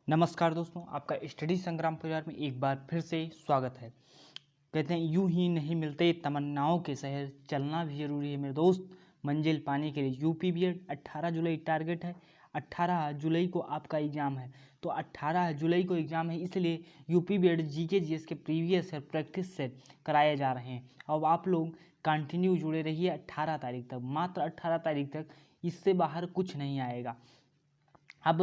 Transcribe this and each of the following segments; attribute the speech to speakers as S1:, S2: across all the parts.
S1: नमस्कार दोस्तों, आपका स्टडी संग्राम परिवार में एक बार फिर से स्वागत है। कहते हैं यूं ही नहीं मिलते तमन्नाओं के शहर, चलना भी जरूरी है मेरे दोस्त मंजिल पाने के लिए। यूपी बीएड 18 जुलाई टारगेट है। 18 जुलाई को आपका एग्ज़ाम है। तो 18 जुलाई को एग्ज़ाम है, इसलिए यूपी बीएड जीके जीएस के प्रीवियस ईयर प्रैक्टिस से कराए जा रहे हैं। अब आप लोग कंटिन्यू जुड़े रहिए 18 तारीख तक, मात्र 18 तारीख तक। इससे बाहर कुछ नहीं आएगा। अब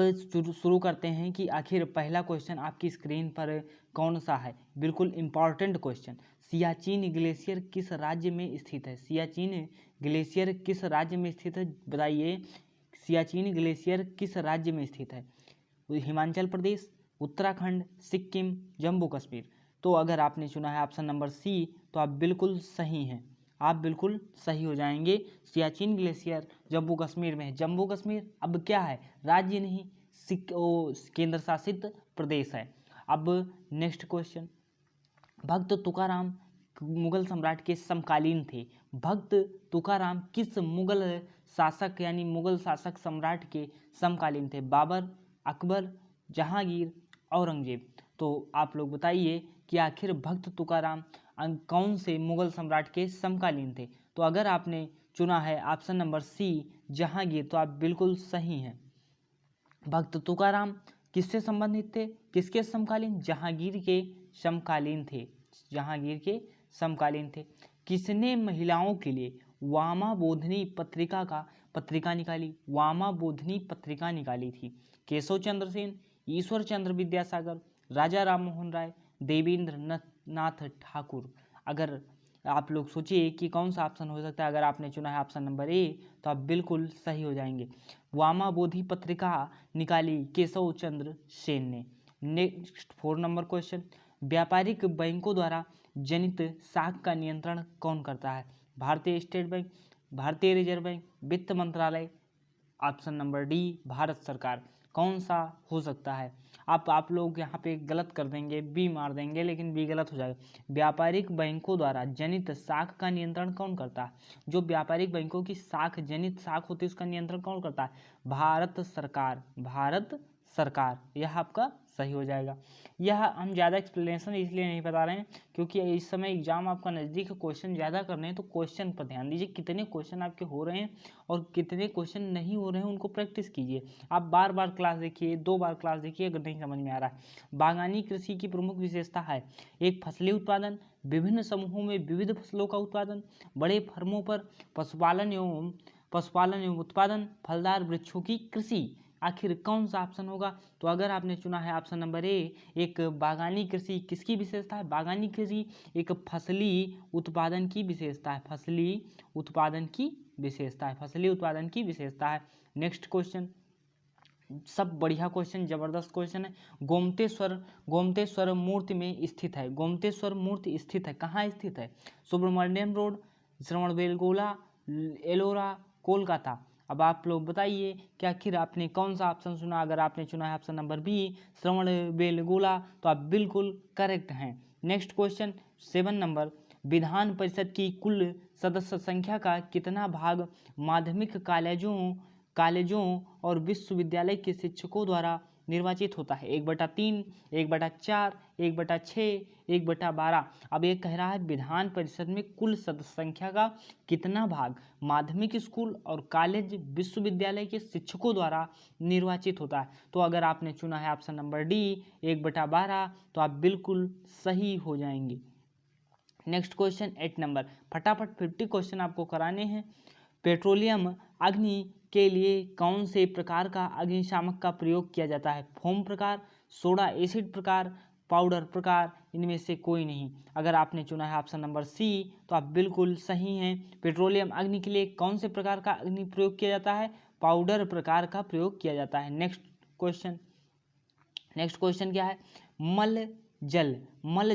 S1: शुरू करते हैं कि आखिर पहला क्वेश्चन आपकी स्क्रीन पर कौन सा है। बिल्कुल इम्पॉर्टेंट क्वेश्चन, सियाचिन ग्लेशियर किस राज्य में स्थित है? सियाचिन ग्लेशियर किस राज्य में स्थित है, बताइए। सियाचिन ग्लेशियर किस राज्य में स्थित है? हिमाचल प्रदेश, उत्तराखंड, सिक्किम, जम्मू कश्मीर। तो अगर आपने चुना है ऑप्शन नंबर सी, तो आप बिल्कुल सही हैं। आप बिल्कुल सही हो जाएंगे। सियाचिन ग्लेशियर जम्मू कश्मीर में है। जम्मू कश्मीर अब क्या है, राज्य नहीं, केंद्र शासित प्रदेश है। अब नेक्स्ट क्वेश्चन, भक्त तुकाराम मुगल सम्राट के समकालीन थे। भक्त तुकाराम किस मुगल शासक यानी मुगल शासक सम्राट के समकालीन थे? बाबर, अकबर, जहांगीर, औरंगजेब। तो आप लोग बताइए कि आखिर भक्त तुकाराम कौन से मुगल सम्राट के समकालीन थे? तो अगर आपने चुना है ऑप्शन नंबर सी जहांगीर, तो आप बिल्कुल सही हैं। भक्त तुकाराम किससे संबंधित थे, किसके समकालीन? जहांगीर के समकालीन थे। जहांगीर के समकालीन थे। किसने महिलाओं के लिए वामा बोधनी पत्रिका निकाली? वामा बोधनी पत्रिका निकाली थी। केशव चंद्र सेन, ईश्वर चंद्र विद्यासागर, राजा राम मोहन राय, देवेंद्र नाथ ठाकुर। अगर आप लोग सोचिए कि कौन सा ऑप्शन हो सकता है। अगर आपने चुना है ऑप्शन नंबर ए, तो आप बिल्कुल सही हो जाएंगे। वामा बोधि पत्रिका निकाली केशव चंद्र सेन ने। नेक्स्ट 4 नंबर क्वेश्चन, व्यापारिक बैंकों द्वारा जनित साख का नियंत्रण कौन करता है? भारतीय स्टेट बैंक, भारतीय रिजर्व बैंक, वित्त मंत्रालय, ऑप्शन नंबर डी भारत सरकार। कौन सा हो सकता है? आप लोग यहाँ पे गलत कर देंगे, बी मार देंगे, लेकिन बी गलत हो जाएगा। व्यापारिक बैंकों द्वारा जनित साख का नियंत्रण कौन करता है? जो व्यापारिक बैंकों की साख जनित साख होती है, उसका नियंत्रण कौन करता है? भारत सरकार। भारत सरकार, यह आपका सही हो जाएगा। यह हम ज़्यादा एक्सप्लेनेशन इसलिए नहीं बता रहे हैं क्योंकि इस समय एग्जाम आपका नज़दीक है, क्वेश्चन ज़्यादा करने हैं, तो क्वेश्चन पर ध्यान दीजिए। कितने क्वेश्चन आपके हो रहे हैं और कितने क्वेश्चन नहीं हो रहे हैं, उनको प्रैक्टिस कीजिए। आप बार बार क्लास देखिए, 2 बार क्लास देखिए अगर नहीं समझ में आ रहा है। बागवानी कृषि की प्रमुख विशेषता है, एक फसली उत्पादन, विभिन्न समूहों में विविध फसलों का उत्पादन, बड़े फर्मों पर पशुपालन एवं उत्पादन, फलदार वृक्षों की कृषि। आखिर कौन सा ऑप्शन होगा? तो अगर आपने चुना है ऑप्शन नंबर ए, एक बागवानी कृषि किसकी विशेषता है? बागवानी कृषि एक फसली उत्पादन की विशेषता है। फसली उत्पादन की विशेषता है। फसली उत्पादन की विशेषता है। नेक्स्ट क्वेश्चन, सब बढ़िया क्वेश्चन, जबरदस्त क्वेश्चन है। गोमतेश्वर मूर्ति में स्थित है। गोमतेश्वर मूर्ति स्थित है, कहाँ स्थित है? सुब्रमण्यम रोड, श्रवणबेलगोला, एलोरा, कोलकाता। अब आप लोग बताइए कि आखिर आपने कौन सा ऑप्शन चुना। अगर आपने चुना है ऑप्शन नंबर बी श्रवणबेलगोला, तो आप बिल्कुल करेक्ट हैं। Next question 7 number, Vidhan Parishad की कुल सदस्य संख्या का कितना भाग माध्यमिक कॉलेजों और विश्वविद्यालय के शिक्षकों द्वारा निर्वाचित होता है? 1/3, 1/4, 1/6, 1/12। अब ये कह रहा है विधान परिषद में कुल सदस्य संख्या का कितना भाग माध्यमिक स्कूल और कॉलेज विश्वविद्यालय के शिक्षकों द्वारा निर्वाचित होता है। तो अगर आपने चुना है ऑप्शन नंबर डी 1/12, तो आप बिल्कुल सही हो जाएंगे। नेक्स्ट क्वेश्चन 8 नंबर, फटाफट 50 क्वेश्चन आपको कराने हैं। पेट्रोलियम अग्नि के लिए कौन से प्रकार का अग्निशामक का प्रयोग किया जाता है? फोम प्रकार, सोडा एसिड प्रकार, पाउडर प्रकार, इनमें से कोई नहीं। अगर आपने चुना है ऑप्शन नंबर सी, तो आप बिल्कुल सही हैं। पेट्रोलियम अग्नि के लिए कौन से प्रकार का अग्नि प्रयोग किया जाता है? पाउडर प्रकार का प्रयोग किया जाता है। नेक्स्ट क्वेश्चन क्या है? मल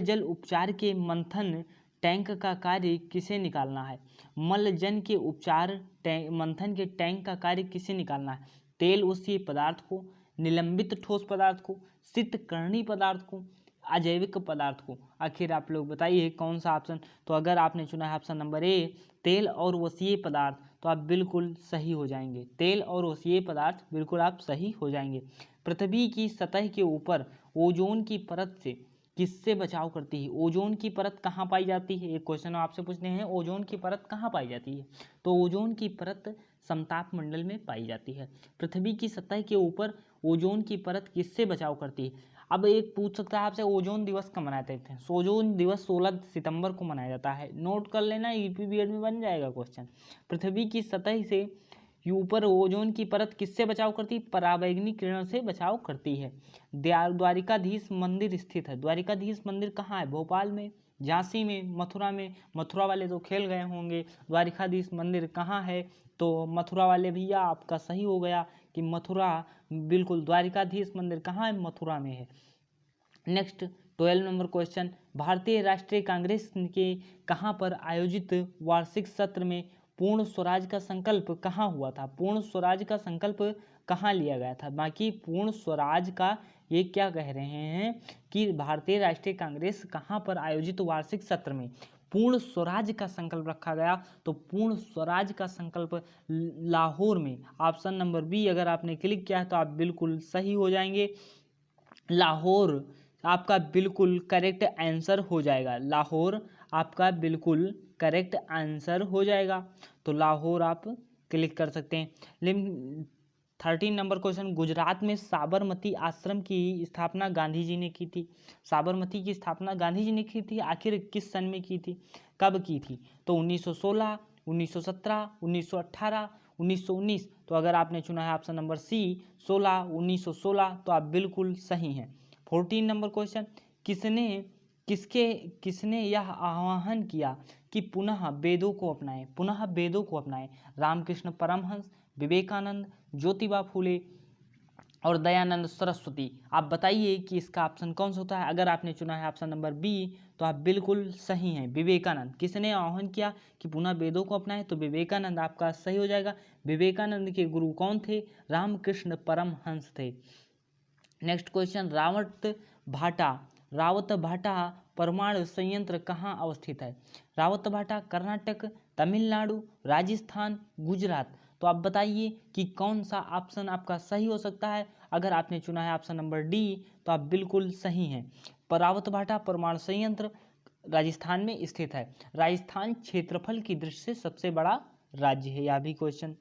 S1: जल उपचार के मंथन टैंक का कार्य किसे निकालना है? मल जल के उपचार मंथन के टैंक का कार्य किसे निकालना है? तेल उत्सीय पदार्थ को, निलंबित ठोस पदार्थ को, शीतकर्णी पदार्थ को, अजैविक पदार्थ को। आखिर आप लोग बताइए कौन सा ऑप्शन। तो अगर आपने चुना है ऑप्शन नंबर ए तेल और वसीय पदार्थ, तो आप बिल्कुल सही हो जाएंगे। तेल और वसीय पदार्थ, बिल्कुल आप सही हो जाएंगे। पृथ्वी की सतह के ऊपर ओजोन की परत से किससे बचाव करती है? ओजोन की परत कहाँ पाई जाती है? एक क्वेश्चन आपसे पूछते हैं, ओजोन की परत कहाँ पाई जाती है? तो ओजोन की परत समताप मंडल में पाई जाती है। पृथ्वी की सतह के ऊपर ओजोन की परत किससे बचाव करती है? अब एक पूछ सकता है आपसे, ओजोन दिवस कब मनाते हैं? ओजोन दिवस 16 सितंबर को मनाया जाता है। नोट कर लेना, यूपीबीएड में बन जाएगा क्वेश्चन। पृथ्वी की सतह से ऊपर ओजोन की परत किससे बचाव करती है? पराबैंगनी किरण से बचाव करती है। द्वारिकाधीश मंदिर स्थित है। द्वारिकाधीश मंदिर कहाँ है? भोपाल में, झांसी में, मथुरा में। मथुरा वाले तो खेल गए होंगे। द्वारिकाधीश मंदिर कहाँ है? तो मथुरा वाले भैया आपका सही हो गया कि मथुरा, बिल्कुल द्वारिकाधीश मंदिर कहाँ है? मथुरा में है। नेक्स्ट 12 नंबर क्वेश्चन, भारतीय राष्ट्रीय कांग्रेस के कहाँ पर आयोजित वार्षिक सत्र में पूर्ण स्वराज का संकल्प कहाँ हुआ था? पूर्ण स्वराज का संकल्प कहाँ लिया गया था? बाकी पूर्ण स्वराज का ये क्या कह रहे हैं कि भारतीय राष्ट्रीय कांग्रेस कहाँ पर आयोजित वार्षिक सत्र में पूर्ण स्वराज का संकल्प रखा गया? तो पूर्ण स्वराज का संकल्प लाहौर में। ऑप्शन नंबर बी अगर आपने क्लिक किया है तो आप बिल्कुल सही हो जाएंगे। लाहौर आपका बिल्कुल करेक्ट आंसर हो जाएगा। लाहौर आपका बिल्कुल करेक्ट आंसर हो जाएगा। तो लाहौर आप क्लिक कर सकते हैं। 13 नंबर क्वेश्चन, गुजरात में साबरमती आश्रम की स्थापना गांधी जी ने की थी। साबरमती की स्थापना गांधी जी ने की थी, आखिर किस सन में की थी? कब की थी? तो 1916, 1917, 1918, 1919। तो अगर आपने चुना है ऑप्शन नंबर सी 1916 तो आप बिल्कुल सही हैं। 14 नंबर क्वेश्चन, किसने यह आह्वान किया कि पुनः वेदों को अपनाएं? पुनः वेदों को अपनाएं। रामकृष्ण परमहंस, विवेकानंद, ज्योतिबा फूले और दयानंद सरस्वती। आप बताइए कि इसका ऑप्शन कौन सा होता है? अगर आपने चुना है ऑप्शन नंबर बी तो आप बिल्कुल सही हैं। विवेकानंद। किसने आह्वान किया कि पुनः वेदों को अपनाएं? तो विवेकानंद आपका सही हो जाएगा। विवेकानंद के गुरु कौन थे? रामकृष्ण परमहंस थे। नेक्स्ट क्वेश्चन, रावत भाटा परमाणु संयंत्र कहाँ अवस्थित है? रावत भाटा कर्नाटक, तमिलनाडु, राजस्थान, गुजरात। तो आप बताइए कि कौन सा ऑप्शन आपका सही हो सकता है? अगर आपने चुना है ऑप्शन नंबर डी तो आप बिल्कुल सही हैं। रावत भाटा परमाणु संयंत्र राजस्थान में स्थित है। राजस्थान क्षेत्रफल की दृष्टि से सबसे बड़ा राज्य है। यह भी क्वेश्चन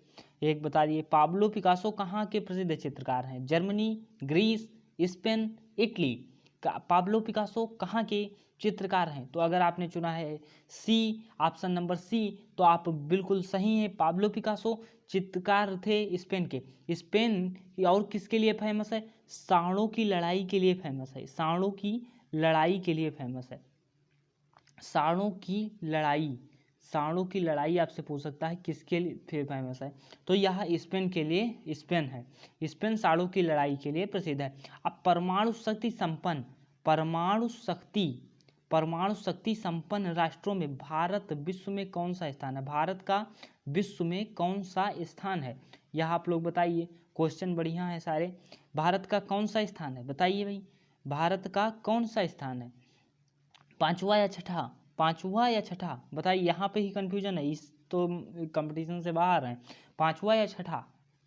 S1: एक बता दिए। पाब्लो पिकासो कहाँ के प्रसिद्ध चित्रकार हैं? Germany, Greece, Spain, Italy. Pablo Picasso कहाँ के चित्रकार हैं? तो अगर आपने चुना है सी ऑप्शन नंबर सी तो आप बिल्कुल सही हैं। पाब्लो पिकासो चित्रकार थे स्पेन के। स्पेन और किसके लिए फेमस है? सांडों की लड़ाई के लिए फेमस है। सांडों की लड़ाई के लिए फेमस है। सांडों की लड़ाई आपसे पूछ सकता है किसके लिए फेमस है? तो यह स्पेन के लिए, स्पेन है। स्पेन सांडों की लड़ाई के लिए प्रसिद्ध है। अब परमाणु शक्ति संपन्न राष्ट्रों में भारत विश्व में कौन सा स्थान है? भारत का विश्व में कौन सा स्थान है? यह आप लोग बताइए। क्वेश्चन बढ़िया है सारे। भारत का कौन सा स्थान है? बताइए भाई, भारत का कौन सा स्थान है? पांचवा या छठा? बताइए। यहाँ पे ही कंफ्यूजन है, इस तो कंपटीशन से बाहर है। पांचवा या छठा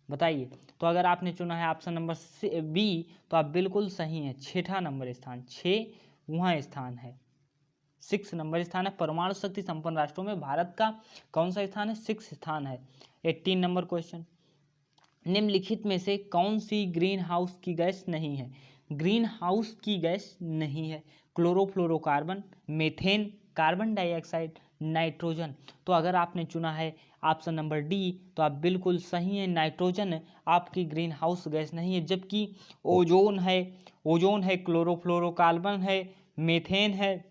S1: बताइए। तो अगर आपने चुना है ऑप्शन नंबर बी तो आप बिल्कुल सही हैं। छठा नंबर स्थान, 6वां स्थान है, 6 नंबर स्थान है। परमाणु शक्ति संपन्न राष्ट्रों में भारत का कौन सा स्थान है? 6 स्थान है। 18 नंबर क्वेश्चन, निम्नलिखित में से कौन सी ग्रीन हाउस की गैस नहीं है? ग्रीन हाउस की गैस नहीं है। Chlorofluorocarbon, methane, carbon dioxide, nitrogen. तो अगर आपने चुना है ऑप्शन नंबर डी तो आप बिल्कुल सही हैं। नाइट्रोजन आपकी ग्रीन हाउस गैस नहीं है, जबकि ओजोन है, क्लोरोफ्लोरोकार्बन है, मीथेन है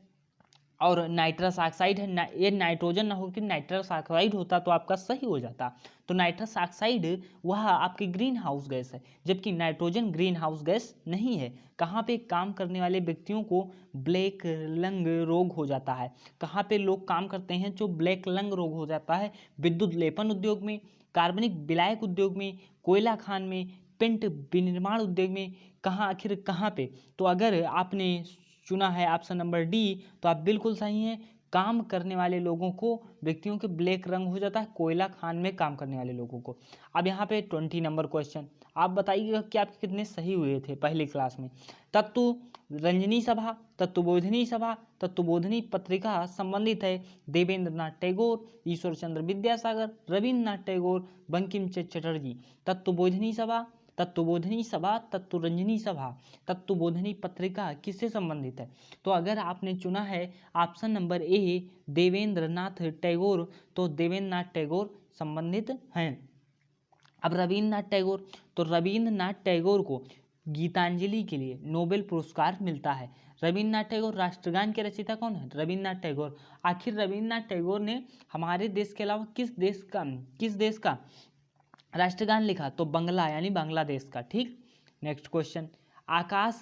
S1: और नाइट्रस ऑक्साइड है। ये नाइट्रोजन ना होकर नाइट्रस ऑक्साइड होता तो आपका सही हो जाता। तो नाइट्रस ऑक्साइड वह आपकी ग्रीन हाउस गैस है, जबकि नाइट्रोजन ग्रीन हाउस गैस नहीं है। कहाँ पे काम करने वाले व्यक्तियों को ब्लैक लंग रोग हो जाता है? कहाँ पे लोग काम करते हैं जो ब्लैक लंग रोग हो जाता है? विद्युत लेपन उद्योग में, कार्बनिक विलायक उद्योग में, कोयला खान में, पेंट विनिर्माण उद्योग में, कहाँ आखिर कहाँ पे? तो अगर आपने चुना है ऑप्शन नंबर डी तो आप बिल्कुल सही हैं। काम करने वाले लोगों को, व्यक्तियों के ब्लैक रंग हो जाता है कोयला खान में काम करने वाले लोगों को। अब यहाँ पे 20 नंबर क्वेश्चन, आप बताइएगा कि आपके कितने सही हुए थे पहली क्लास में। तत्व रंजनी सभा, तत्वबोधिनी सभा, तत्वबोधिनी पत्रिका संबंधित है देवेंद्र नाथ टैगोर, ईश्वर चंद्र विद्यासागर, रविन्द्रनाथ टैगोर, बंकिम चंद्र चटर्जी। तत्वबोधिनी सभा, तत्वबोधिनी सभा, तत्वरंजनी सभा, तत्वबोधिनी पत्रिका किससे संबंधित है? तो अगर आपने चुना है option number A Devendra Nath Tagore, तो देवेंद्र नाथ टैगोर संबंधित हैं। अब रविन्द्रनाथ टैगोर, तो रविन्द्रनाथ टैगोर को गीतांजलि के लिए नोबेल पुरस्कार मिलता है। रविन्द्रनाथ टैगोर राष्ट्रगान के रचयिता कौन है? रविन्द्रनाथ टैगोर। आखिर रविन्द्रनाथ टैगोर ने हमारे देश के अलावा किस देश का राष्ट्रगान लिखा? तो बंगला यानी बांग्लादेश का। ठीक, नेक्स्ट क्वेश्चन, आकाश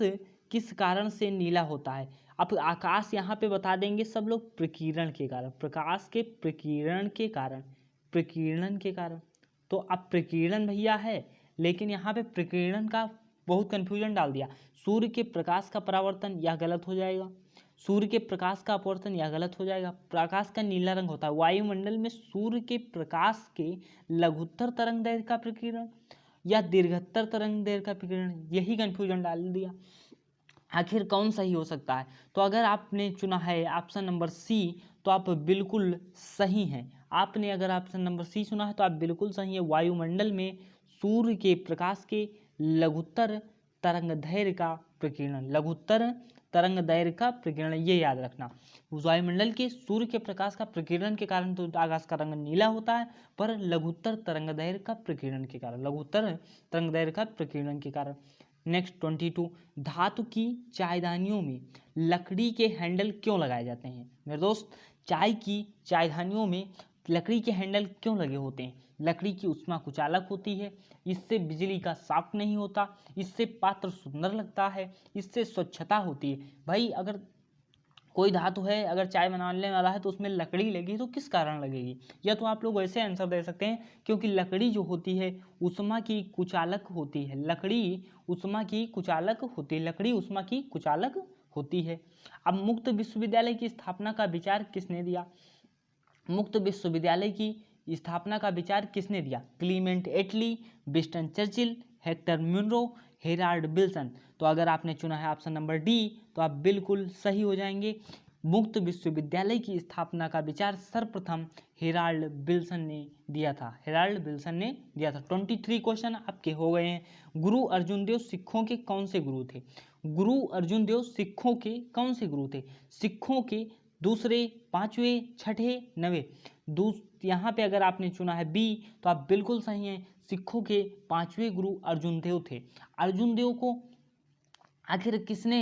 S1: किस कारण से नीला होता है? अब आकाश यहाँ पे बता देंगे सब लोग, प्रकीर्णन के कारण, प्रकाश के प्रकीर्णन के कारण, प्रकीर्णन के कारण। तो अब प्रकीर्णन भैया है, लेकिन यहाँ पे प्रकीर्णन का बहुत कन्फ्यूजन डाल दिया। सूर्य के प्रकाश का परावर्तन, यह गलत हो जाएगा। सूर्य के प्रकाश का अपवर्तन, यह गलत हो जाएगा। प्रकाश का नीला रंग होता है, वायुमंडल में सूर्य के प्रकाश के लघुत्तर तरंग दैर्घ्य का प्रकीर्णन या दीर्घतर तरंग दैर्घ्य का प्रकीर्णन, यही कन्फ्यूजन डाल दिया। आखिर कौन सही हो सकता है? तो अगर आपने चुना है ऑप्शन नंबर सी, तो आप बिल्कुल सही हैं। आपने अगर ऑप्शन नंबर सी चुना है तो आप बिल्कुल सही है। वायुमंडल में सूर्य के प्रकाश के लघुत्तर तरंग दैर्घ्य का प्रकीर्णन, लघुत्तर तरंग दैर्घ्य का प्रकीर्णन, ये याद रखना। वायुमंडल के सूर्य के प्रकाश का प्रकीर्णन के कारण तो आकाश का रंग नीला होता है, पर लघुत्तर तरंग दैर्घ्य का प्रकीर्णन के कारण, लघुत्तर तरंग दैर्घ्य का प्रकीर्णन के कारण। नेक्स्ट 22, धातु की चायदानियों में लकड़ी के हैंडल क्यों लगाए जाते हैं? मेरे दोस्त, चाय की चायदानियों में लकड़ी के हैंडल क्यों लगे होते हैं? लकड़ी की ऊष्मा कुचालक होती है, इससे बिजली का शाफ्ट नहीं होता, इससे पात्र सुंदर लगता है, इससे स्वच्छता होती है। भाई अगर कोई धातु है, अगर चाय बनाने वाला है तो उसमें लकड़ी लगी तो किस कारण लगेगी? या तो आप लोग वैसे आंसर दे सकते हैं, क्योंकि लकड़ी जो होती है ऊष्मा की कुचालक होती है, लकड़ी ऊष्मा की कुचालक होती है, लकड़ी ऊष्मा की कुचालक होती है। अब मुक्त विश्वविद्यालय की स्थापना का विचार किसने दिया? मुक्त विश्वविद्यालय की स्थापना का विचार किसने दिया? Clement Attlee, Winston Churchill, Hector Munro, Harold Wilson. तो अगर आपने चुना है ऑप्शन नंबर डी, तो आप बिल्कुल सही हो जाएंगे। मुक्त विश्वविद्यालय की स्थापना का विचार सर्वप्रथम हेराल्ड विल्सन ने दिया था, हेराल्ड विल्सन ने दिया था। 23 क्वेश्चन आपके हो गए हैं। गुरु अर्जुन देव सिखों के कौन से गुरु थे? गुरु अर्जुन देव सिखों के कौन से गुरु थे? सिखों के दूसरे, पांचवें, छठे, नवे। यहाँ पे अगर आपने चुना है बी, तो आप बिल्कुल सही हैं। सिखों के पांचवें गुरु अर्जुन देव थे। अर्जुन देव को आखिर किसने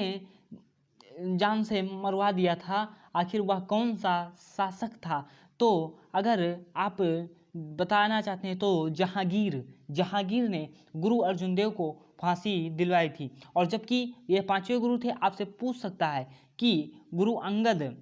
S1: जान से मरवा दिया था? आखिर वह कौन सा शासक था? तो अगर आप बताना चाहते हैं तो जहांगीर ने गुरु अर्जुन देव को फांसी दिलवाई थी। और जबकि ये पांचवें गुरु थे, आपसे पूछ सकता है कि गुरु अंगद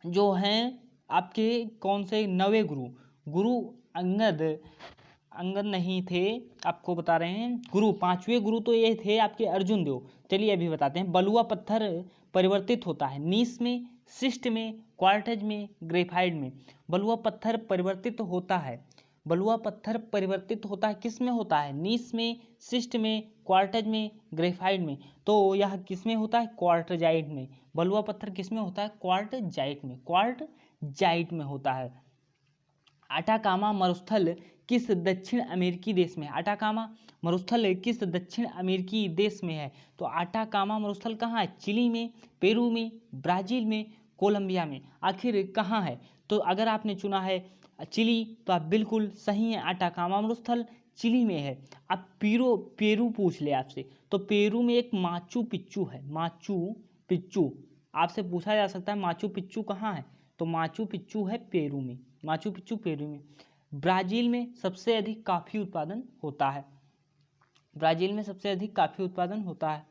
S1: जो हैं आपके कौन से नवे गुरु? गुरु अंगद नहीं थे, आपको बता रहे हैं। गुरु पांचवें गुरु तो ये थे आपके अर्जुन देव। चलिए अभी बताते हैं। बलुआ पत्थर परिवर्तित होता है नीस में, शिस्ट में, क्वार्टज में, ग्रेफाइट में। बलुआ पत्थर परिवर्तित होता है, बलुआ पत्थर परिवर्तित होता है किस में होता है? नीस में, शिस्ट में, क्वार्टज में, ग्रेफाइट में। तो यह किस में होता है? क्वार्टजाइट में। बलुआ पत्थर किस में होता है? क्वार्टजाइट में, क्वार्टजाइट में होता है। अटाकामा मरुस्थल किस दक्षिण अमेरिकी देश में है? अटाकामा मरुस्थल किस दक्षिण अमेरिकी देश में है? तो अटाकामा मरुस्थल कहाँ है? चिली में, पेरू में, ब्राजील में, कोलंबिया में। आखिर कहाँ है? तो अगर आपने चुना है चिली, तो आप बिल्कुल सही हैं। अटाकामा मरुस्थल चिली में है। अब पेरू पूछ ले आपसे, तो पेरू में एक माचू पिच्चू है, माचू पिच्चू। आपसे पूछा जा सकता है माचू पिच्चू कहाँ है? तो माचू पिच्चू है पेरू में, माचू पिच्चू पेरू में। ब्राजील में सबसे अधिक कॉफी उत्पादन होता है, ब्राजील में सबसे अधिक कॉफी उत्पादन होता है।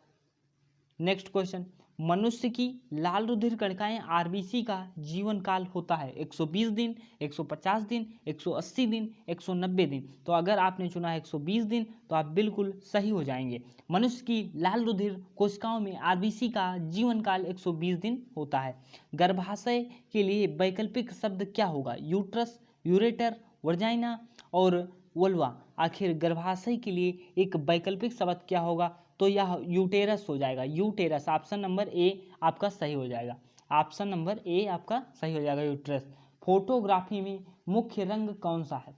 S1: नेक्स्ट क्वेश्चन, मनुष्य की लाल रुधिर कणिकाएं आरबीसी का जीवन काल होता है 120 दिन, 150 दिन, 180 दिन, 190 दिन। तो अगर आपने चुना है 120 दिन तो आप बिल्कुल सही हो जाएंगे। मनुष्य की लाल रुधिर कोशिकाओं में आरबीसी का जीवन काल 120 दिन होता है। गर्भाशय के लिए वैकल्पिक शब्द क्या होगा? यूट्रस, यूरेटर, वर्जाइना और वल्वा। आखिर गर्भाशय के लिए एक वैकल्पिक शब्द क्या होगा? तो यह यूटेरस हो जाएगा, यूटेरस। ऑप्शन नंबर ए आपका सही हो जाएगा, ऑप्शन नंबर ए आपका सही हो जाएगा, यूटेरस। फोटोग्राफी में मुख्य रंग कौन सा है?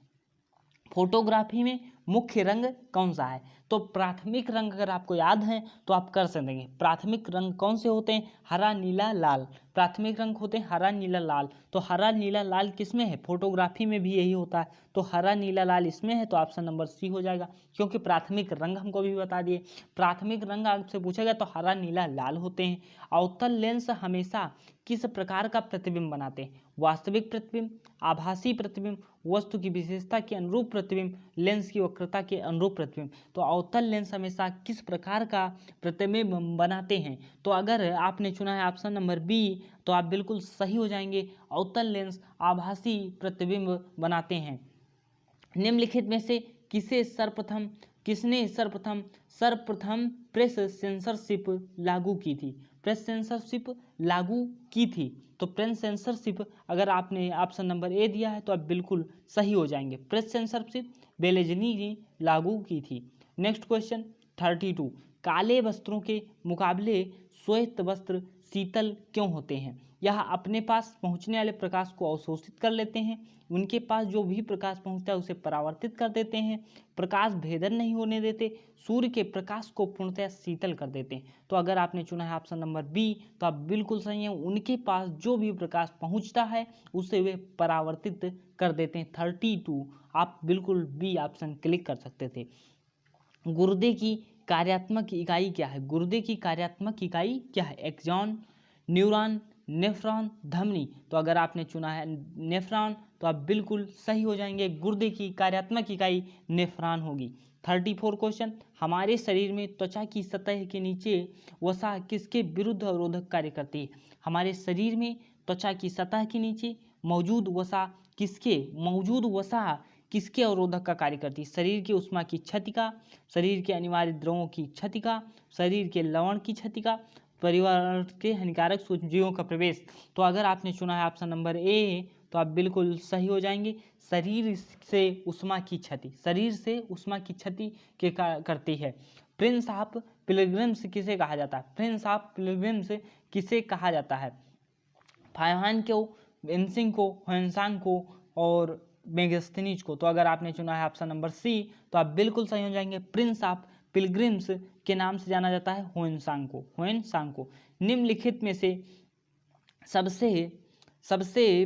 S1: फोटोग्राफी में मुख्य रंग कौन सा है? तो प्राथमिक रंग अगर आपको याद है तो आप कर सकेंगे। प्राथमिक रंग कौन से होते हैं? हरा, नीला, लाल। प्राथमिक रंग होते हैं हरा, नीला, लाल। तो हरा, नीला, लाल किसमें है? फोटोग्राफी में भी यही होता है। तो हरा, नीला, लाल इसमें है, तो ऑप्शन नंबर सी हो जाएगा, क्योंकि प्राथमिक रंग हमको भी बता दिए। प्राथमिक रंग आपसे पूछा गया तो हरा, नीला, लाल होते हैं। अवतल लेंस हमेशा किस प्रकार का प्रतिबिंब बनाते हैं? वास्तविक प्रतिबिंब, आभासी प्रतिबिंब, वस्तु की विशेषता के अनुरूप प्रतिबिंब, लेंस की वक्रता के अनुरूप प्रतिबिंब। तो अवतल लेंस हमेशा किस प्रकार का प्रतिबिंब बनाते हैं? तो अगर आपने चुना है ऑप्शन नंबर बी तो आप बिल्कुल सही हो जाएंगे। अवतल लेंस आभासी प्रतिबिंब बनाते हैं। निम्नलिखित में से किसने सर्वप्रथम प्रेस सेंसरशिप लागू की थी? प्रेस सेंसरशिप लागू की थी। तो प्रेस सेंसरशिप अगर आपने ऑप्शन नंबर ए दिया है तो आप बिल्कुल सही हो जाएंगे। प्रेस सेंसरशिप बेलेजनी ने लागू की थी। Next question 32। काले वस्त्रों के मुकाबले श्वेत वस्त्र शीतल क्यों होते हैं? यह अपने पास पहुंचने वाले प्रकाश को अवशोषित कर लेते हैं, उनके पास जो भी प्रकाश पहुंचता है उसे परावर्तित कर देते हैं, प्रकाश भेदन नहीं होने देते, सूर्य के प्रकाश को पूर्णतः शीतल कर देते हैं। तो अगर आपने चुना है ऑप्शन नंबर बी तो आप बिल्कुल सही हैं। उनके पास जो भी प्रकाश पहुंचता है उसे वे परावर्तित कर देते हैं। 32 आप बिल्कुल बी ऑप्शन क्लिक कर सकते थे। गुर्दे की कार्यात्मक इकाई क्या है? गुर्दे की कार्यात्मक इकाई क्या है? एक्सॉन, न्यूरॉन, नेफ्रॉन, धमनी। तो अगर आपने चुना है नेफ्रॉन तो आप बिल्कुल सही हो जाएंगे। गुर्दे की कार्यात्मक इकाई नेफ्रॉन होगी। 34 क्वेश्चन। हमारे शरीर में त्वचा की सतह के नीचे वसा किसके विरुद्ध अवरोधक कार्य करती है? हमारे शरीर में त्वचा की सतह के नीचे मौजूद वसा किसके अवरोधक का कार्य करती है? शरीर की उष्मा की क्षति का, शरीर के अनिवार्य द्रवों की क्षति का, शरीर के लवण की क्षति का, पर्यावरण के हानिकारक सूक्ष्मजीवों का प्रवेश। तो अगर आपने चुना है ऑप्शन नंबर ए तो आप बिल्कुल सही हो जाएंगे। शरीर से उष्मा की क्षति, शरीर से उष्मा की क्षति के करती है। प्रिंस ऑफ पिलग्रिम्स किसे कहा जाता है? प्रिंस ऑफ पिलग्रिम्स किसे कहा जाता है? फायोहान को, बेंसिंग को, ह्वेनसांग को और मेगास्थनीज को। तो अगर आपने चुना है ऑप्शन नंबर सी तो आप बिल्कुल सही हो जाएंगे। प्रिंस ऑफ पिलग्रिम्स के नाम से जाना जाता है ह्वेनसांग को। निम्नलिखित में से सबसे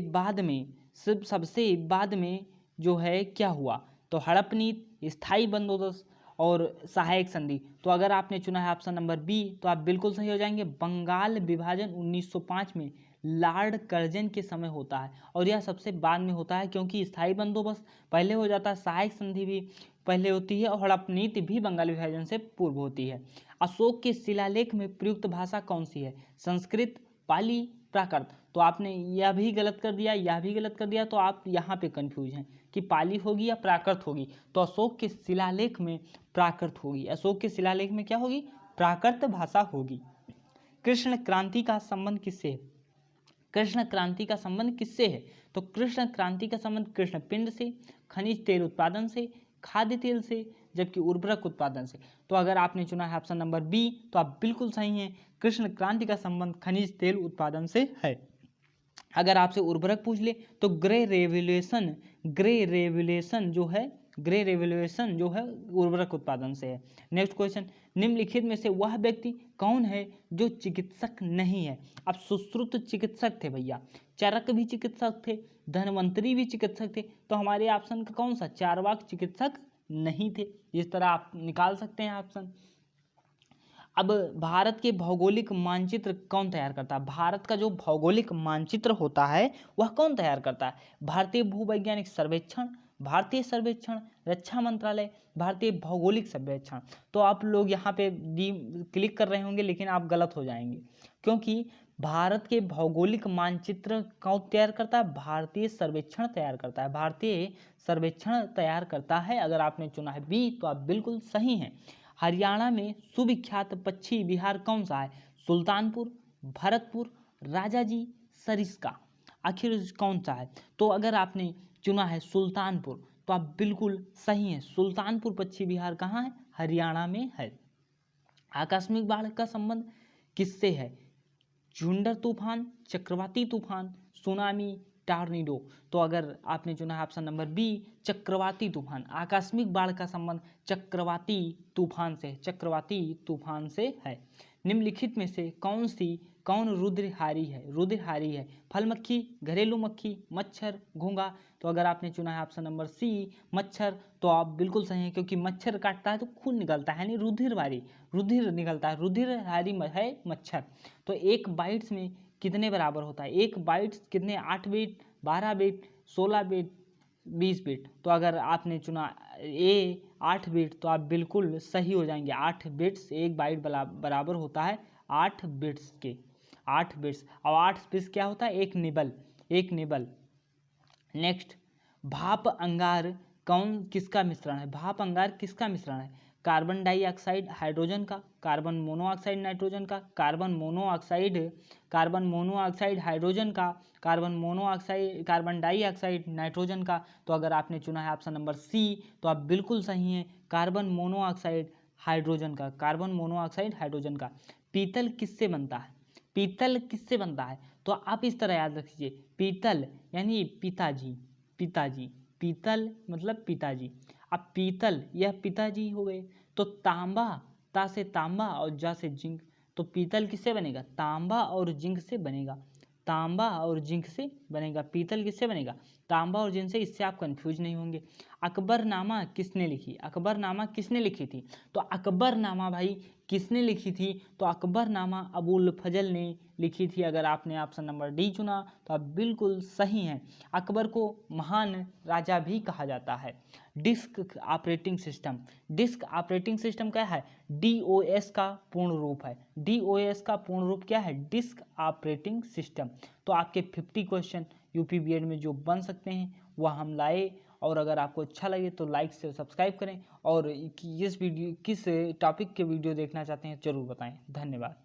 S1: बाद में जो है क्या हुआ? तो हड़प नीति, स्थायी बंदोबस्त और सहायक संधि। तो अगर आपने चुना है ऑप्शन नंबर बी तो आप बिल्कुल सही हो जाएंगे। बंगाल विभाजन 1905 में लॉर्ड कर्जन के समय होता है और यह सबसे बाद में होता है, क्योंकि स्थायी बंदोबस्त पहले हो जाता है, सहायक संधि भी पहले होती है और हड़प नीति भी बंगाल विभाजन से पूर्व होती है। अशोक के शिलालेख में प्रयुक्त भाषा कौन सी है? संस्कृत, पाली, प्राकृत। तो आपने यह भी गलत कर दिया, तो आप यहाँ पे कंफ्यूज हैं कि पाली होगी या प्राकृत होगी। तो अशोक के शिलालेख में प्राकृत होगी। अशोक के शिलालेख में क्या होगी? प्राकृत भाषा होगी। कृष्ण क्रांति का संबंध किससे है? कृष्ण क्रांति का संबंध किससे है? तो कृष्ण क्रांति का संबंध कृष्ण पिंड से, खनिज तेल उत्पादन से, खाद्य तेल से, जबकि उर्वरक उत्पादन से। तो अगर आपने चुना है ऑप्शन नंबर बी तो आप बिल्कुल सही हैं। कृष्ण क्रांति का संबंध खनिज तेल उत्पादन से है। अगर आपसे उर्वरक पूछ ले तो ग्रे रेवोल्यूशन जो है उर्वरक उत्पादन से है। Next question. निम्नलिखित में से वह व्यक्ति कौन है जो चिकित्सक नहीं है? अब सुश्रुत चिकित्सक थे भैया, चरक भी चिकित्सक थे, धन्वंतरी भी चिकित्सक थे। तो हमारे ऑप्शन का कौन सा? चारवाक चिकित्सक नहीं थे। इस तरह आप निकाल सकते हैं ऑप्शन। अब भारत के भौगोलिक मानचित्र कौन तैयार करता है? भारत का जो भौगोलिक मानचित्र होता है वह कौन तैयार करता है? भारतीय भूवैज्ञानिक सर्वेक्षण, भारतीय सर्वेक्षण, रक्षा मंत्रालय, भारतीय भौगोलिक सर्वेक्षण। तो आप लोग यहाँ पे क्लिक कर रहे होंगे लेकिन आप गलत हो जाएंगे, क्योंकि भारत के भौगोलिक मानचित्र कौन तैयार करता है? भारतीय सर्वेक्षण तैयार करता है, भारतीय सर्वेक्षण तैयार करता है। अगर आपने चुना है बी तो आप बिल्कुल सही हैं। हरियाणा में सुविख्यात पक्षी विहार कौन सा है? सुल्तानपुर, भरतपुर, राजाजी, सरिस्का, आखिर कौन सा है? तो अगर आपने चुना है सुल्तानपुर तो आप बिल्कुल सही हैं। सुल्तानपुर पक्षी विहार कहाँ है? हरियाणा में है। आकस्मिक बाढ़ का संबंध किससे है? झुंडर तूफान, चक्रवाती तूफान, सुनामी, टॉर्नेडो। तो अगर आपने चुना है ऑप्शन नंबर बी चक्रवाती तूफान, आकस्मिक बाढ़ का संबंध चक्रवाती तूफान से, चक्रवाती तूफान से है। निम्नलिखित में से कौन रुद्रहारी है? रुद्रहारी है फल मक्खी, घरेलू मक्खी, मच्छर, घोंघा। तो अगर आपने चुना है ऑप्शन नंबर सी मच्छर तो आप बिल्कुल सही हैं, क्योंकि मच्छर काटता है तो खून निकलता है, यानी रुधिरवारी, रुधिर निकलता है, रुधिरहारी है मच्छर। तो एक बाइट्स में कितने बराबर होता है? एक बाइट्स कितने? 8 बिट, 12 बिट, 16 बिट, 20 बिट। तो अगर आपने चुना ए 8 बिट तो आप बिल्कुल सही हो जाएंगे। 8 बिट्स, एक बाइट बराबर होता है 8 बिट्स के, 8 बिट्स। और 8 बिट्स क्या होता है? एक निबल, एक निबल। नेक्स्ट, भाप अंगार किसका मिश्रण है? भाप अंगार किसका मिश्रण है? कार्बन डाइऑक्साइड हाइड्रोजन का, कार्बन मोनोऑक्साइड नाइट्रोजन का, कार्बन मोनोऑक्साइड हाइड्रोजन का, कार्बन डाइऑक्साइड नाइट्रोजन का। तो अगर आपने चुना है ऑप्शन नंबर सी तो आप बिल्कुल सही हैं, कार्बन मोनोऑक्साइड हाइड्रोजन का, कार्बन मोनोऑक्साइड हाइड्रोजन का। पीतल किससे बनता है? पीतल किससे बनता है? तो आप इस तरह याद रखिए, पीतल यानी पिताजी, पिताजी, पीतल मतलब पिताजी। अब पीतल यह पिताजी हो गए। तो तांबा, ता से तांबा और जा से जिंक। तो पीतल किससे बनेगा? तांबा और जिंक से बनेगा, तांबा और जिंक से बनेगा। पीतल किससे बनेगा? तांबा और जिंक से। इससे आप कंफ्यूज नहीं होंगे। अकबरनामा किसने लिखी? अकबरनामा किसने लिखी थी? तो अकबरनामा भाई किसने लिखी थी? तो अकबरनामा अबुल फजल ने लिखी थी। अगर आपने ऑप्शन नंबर डी चुना तो आप बिल्कुल सही हैं। अकबर को महान राजा भी कहा जाता है। Disk operating system, disk operating system क्या है? DOS का पूर्ण रूप है। DOS का पूर्ण रूप क्या है? Disk operating system. तो आपके 50 क्वेश्चन यूपी बीएड में जो बन सकते हैं वह हम लाए। और अगर आपको अच्छा लगे तो लाइक से सब्सक्राइब करें, और किस टॉपिक के वीडियो देखना चाहते हैं ज़रूर बताएं। धन्यवाद।